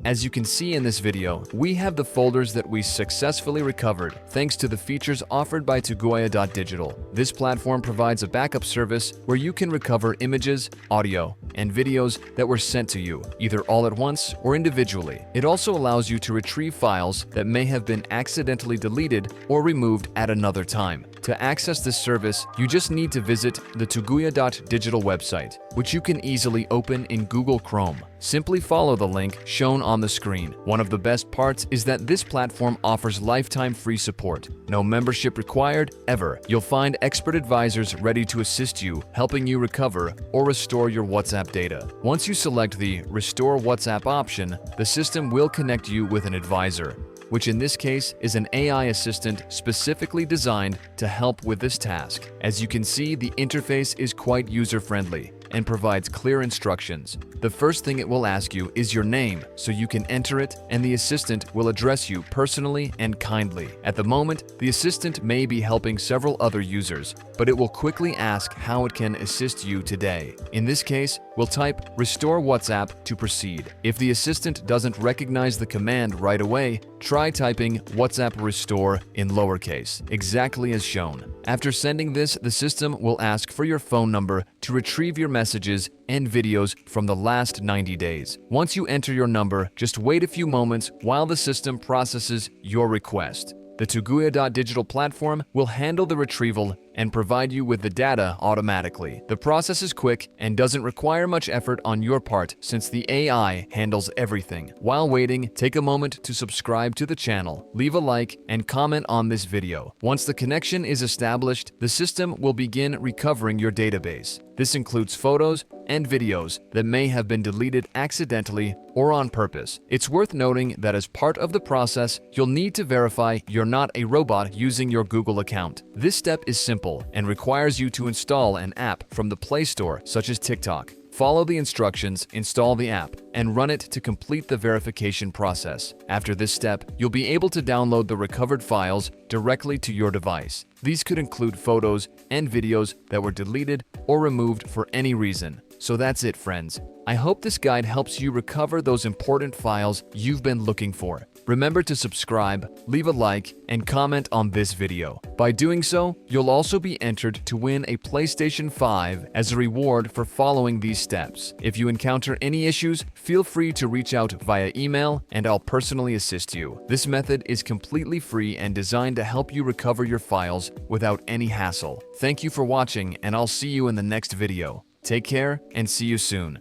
As you can see in this video, we have the folders that we successfully recovered thanks to the features offered by tuguia.digital. This platform provides a backup service where you can recover images, audio, and videos that were sent to you, either all at once or individually. It also allows you to retrieve files that may have been accidentally deleted or removed at another time. To access this service, you just need to visit the tuguia.digital website, which you can easily open in Google Chrome. Simply follow the link shown on the screen. One of the best parts is that this platform offers lifetime free support. No membership required, ever. You'll find expert advisors ready to assist you, helping you recover or restore your WhatsApp data. Once you select the Restore WhatsApp option, the system will connect you with an advisor, which in this case is an AI assistant specifically designed to help with this task. As you can see, the interface is quite user-friendly and provides clear instructions. The first thing it will ask you is your name, so you can enter it, and the assistant will address you personally and kindly. At the moment, the assistant may be helping several other users, but it will quickly ask how it can assist you today. In this case, we'll type Restore WhatsApp to proceed. If the assistant doesn't recognize the command right away, try typing WhatsApp Restore in lowercase, exactly as shown. After sending this, the system will ask for your phone number to retrieve your messages and videos from the last 90 days. Once you enter your number, just wait a few moments while the system processes your request. The tuguia.digital platform will handle the retrieval and provide you with the data automatically. The process is quick and doesn't require much effort on your part since the AI handles everything. While waiting, take a moment to subscribe to the channel, leave a like, and comment on this video. Once the connection is established, the system will begin recovering your database. This includes photos and videos that may have been deleted accidentally or on purpose. It's worth noting that as part of the process, you'll need to verify you're not a robot using your Google account. This step is simple and requires you to install an app from the Play Store, such as TikTok. Follow the instructions, install the app, and run it to complete the verification process. After this step, you'll be able to download the recovered files directly to your device. These could include photos and videos that were deleted or removed for any reason. So that's it, friends. I hope this guide helps you recover those important files you've been looking for. Remember to subscribe, leave a like, and comment on this video. By doing so, you'll also be entered to win a PlayStation 5 as a reward for following these steps. If you encounter any issues, feel free to reach out via email and I'll personally assist you. This method is completely free and designed to help you recover your files without any hassle. Thank you for watching, and I'll see you in the next video. Take care and see you soon.